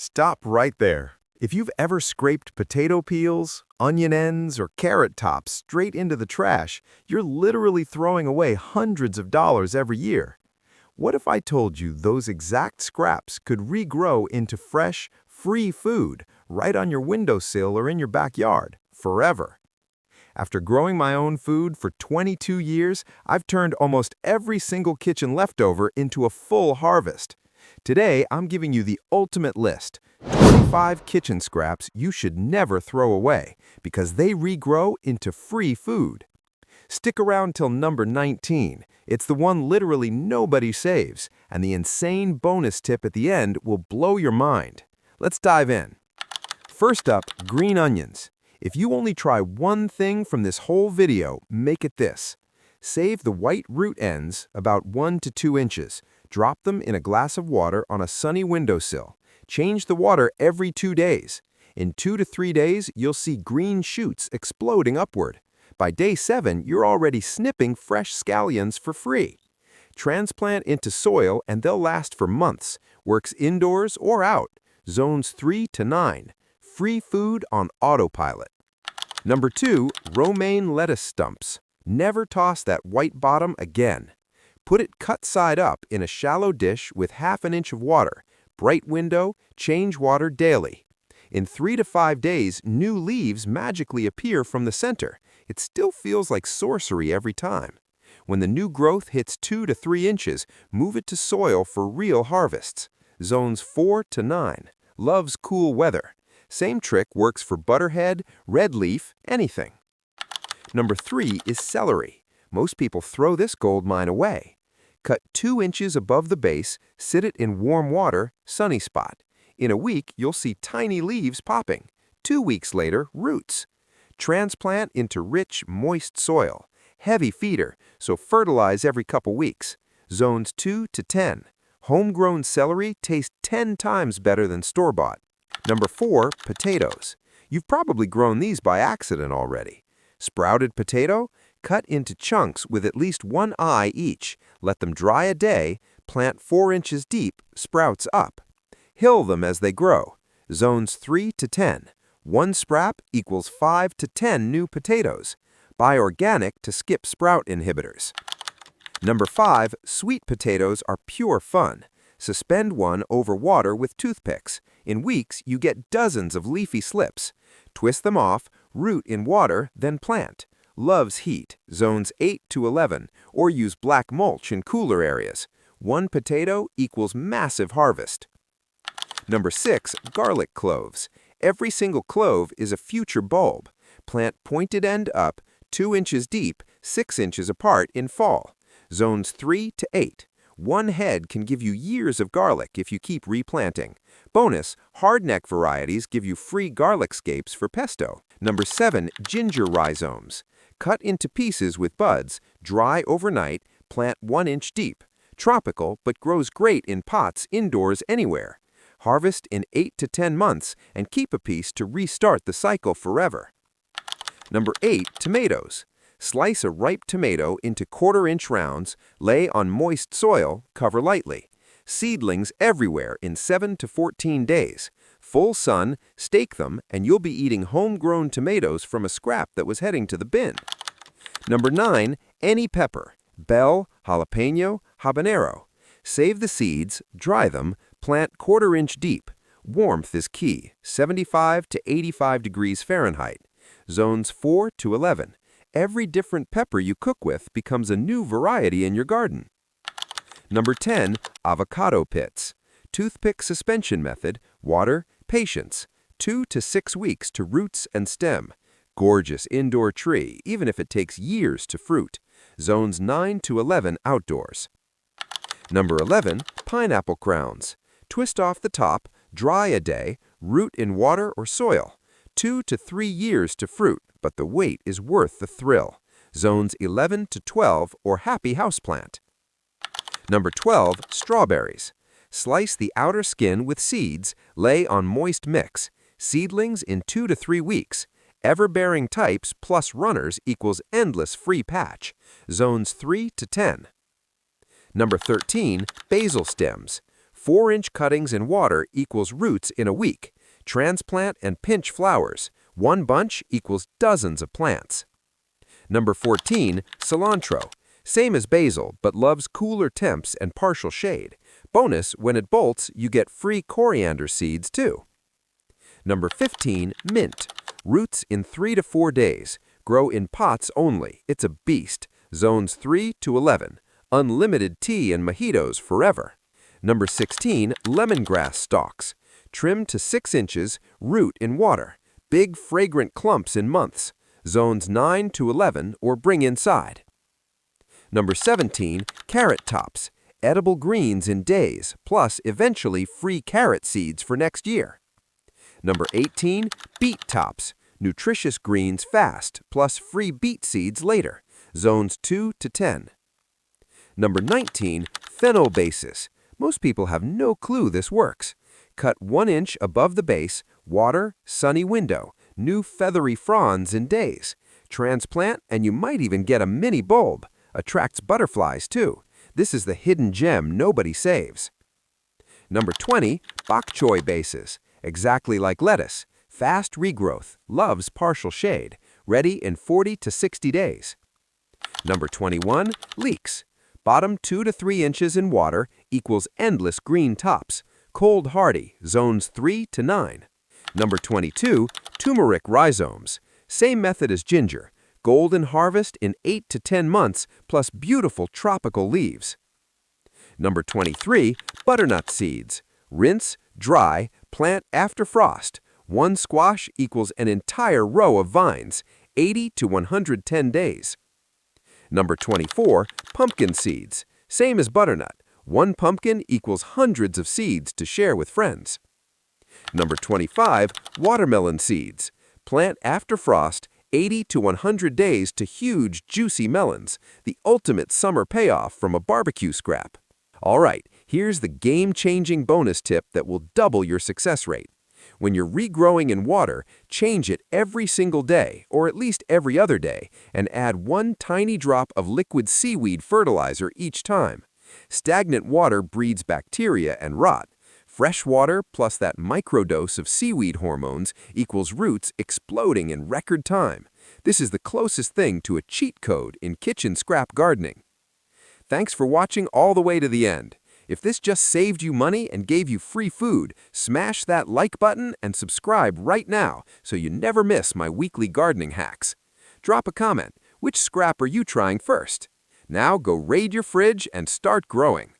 Stop right there. If you've ever scraped potato peels, onion ends, or carrot tops straight into the trash, you're literally throwing away hundreds of dollars every year. What if I told you those exact scraps could regrow into fresh, free food right on your windowsill or in your backyard, forever? After growing my own food for 22 years, I've turned almost every single kitchen leftover into a full harvest. Today, I'm giving you the ultimate list, 25 kitchen scraps you should never throw away because they regrow into free food. Stick around till number 19. It's the one literally nobody saves, and the insane bonus tip at the end will blow your mind. Let's dive in. First up, green onions. If you only try one thing from this whole video, make it this. Save the white root ends, about 1 to 2 inches. Drop them in a glass of water on a sunny windowsill. Change the water every 2 days. In 2 to 3 days, you'll see green shoots exploding upward. By day 7, you're already snipping fresh scallions for free. Transplant into soil and they'll last for months. Works indoors or out. Zones 3 to 9. Free food on autopilot. Number 2, romaine lettuce stumps. Never toss that white bottom again. Put it cut side up in a shallow dish with ½ inch of water. Bright window, change water daily. In 3 to 5 days, new leaves magically appear from the center. It still feels like sorcery every time. When the new growth hits 2 to 3 inches, move it to soil for real harvests. Zones 4 to 9. Loves cool weather. Same trick works for butterhead, red leaf, anything. Number 3 is celery. Most people throw this gold mine away. Cut 2 inches above the base, sit it in warm water, sunny spot. In a week, you'll see tiny leaves popping. 2 weeks later, roots. Transplant into rich, moist soil. Heavy feeder, so fertilize every couple weeks. Zones 2 to 10. Homegrown celery tastes 10 times better than store-bought. Number 4, potatoes. You've probably grown these by accident already. Sprouted potato? Cut into chunks with at least 1 eye each. Let them dry a day. Plant 4 inches deep, sprouts up. Hill them as they grow. Zones 3 to 10. 1 scrap equals 5 to 10 new potatoes. Buy organic to skip sprout inhibitors. Number 5, sweet potatoes are pure fun. Suspend one over water with toothpicks. In weeks, you get dozens of leafy slips. Twist them off, root in water, then plant. Loves heat, zones 8 to 11, or use black mulch in cooler areas. 1 potato equals massive harvest. Number 6, garlic cloves. Every single clove is a future bulb. Plant pointed end up, 2 inches deep, 6 inches apart in fall. Zones 3 to 8. 1 head can give you years of garlic if you keep replanting. Bonus, hardneck varieties give you free garlic scapes for pesto. Number 7, ginger rhizomes. Cut into pieces with buds, dry overnight, plant 1 inch deep. Tropical, but grows great in pots indoors anywhere. Harvest in 8 to 10 months and keep a piece to restart the cycle forever. Number 8, tomatoes. Slice a ripe tomato into 1/4 inch rounds, lay on moist soil, cover lightly. Seedlings everywhere in 7 to 14 days. Full sun, stake them, and you'll be eating homegrown tomatoes from a scrap that was heading to the bin. Number 9, any pepper. Bell, jalapeno, habanero. Save the seeds, dry them, plant 1/4 inch deep. Warmth is key, 75 to 85 degrees Fahrenheit. Zones 4 to 11. Every different pepper you cook with becomes a new variety in your garden. Number 10, avocado pits. Toothpick suspension method, water, patience. 2 to 6 weeks to roots and stem. Gorgeous indoor tree, even if it takes years to fruit. Zones 9 to 11 outdoors. Number 11, pineapple crowns. Twist off the top, dry a day, root in water or soil. 2 to 3 years to fruit, but the wait is worth the thrill. Zones 11 to 12 or happy houseplant. Number 12, strawberries. Slice the outer skin with seeds, lay on moist mix. Seedlings in 2 to 3 weeks. Ever-bearing types plus runners equals endless free patch. Zones 3 to 10. Number 13, basil stems. 4-inch cuttings in water equals roots in a week. Transplant and pinch flowers. One bunch equals dozens of plants. Number 14, cilantro. Same as basil, but loves cooler temps and partial shade. Bonus, when it bolts, you get free coriander seeds too. Number 15, mint. Roots in 3 to 4 days. Grow in pots only. It's a beast. Zones 3 to 11. Unlimited tea and mojitos forever. Number 16, lemongrass stalks. Trim to 6 inches, root in water. Big fragrant clumps in months. Zones 9 to 11 or bring inside. Number 17, carrot tops. Edible greens in days, plus eventually free carrot seeds for next year. Number 18, beet tops. Nutritious greens fast, plus free beet seeds later. Zones 2 to 10. Number 19, fennel bases. Most people have no clue this works. Cut 1 inch above the base, water, sunny window, new feathery fronds in days. Transplant and you might even get a mini bulb. Attracts butterflies too. This is the hidden gem nobody saves. Number 20, bok choy bases. Exactly like lettuce. Fast regrowth, loves partial shade. Ready in 40 to 60 days. Number 21, leeks. Bottom 2 to 3 inches in water equals endless green tops. Cold hardy, zones 3 to 9. Number 22, turmeric rhizomes. Same method as ginger. Golden harvest in 8 to 10 months, plus beautiful tropical leaves. Number 23, butternut seeds. Rinse, dry, plant after frost. 1 squash equals an entire row of vines, 80 to 110 days. Number 24, pumpkin seeds. Same as butternut. 1 pumpkin equals hundreds of seeds to share with friends. Number 25, watermelon seeds. Plant after frost, 80 to 100 days to huge, juicy melons, the ultimate summer payoff from a barbecue scrap. All right, here's the game-changing bonus tip that will double your success rate. When you're regrowing in water, change it every single day, or at least every other day, and add 1 tiny drop of liquid seaweed fertilizer each time. Stagnant water breeds bacteria and rot. Fresh water plus that microdose of seaweed hormones equals roots exploding in record time. This is the closest thing to a cheat code in kitchen scrap gardening. Thanks for watching all the way to the end. If this just saved you money and gave you free food, smash that like button and subscribe right now so you never miss my weekly gardening hacks. Drop a comment. Which scrap are you trying first? Now go raid your fridge and start growing.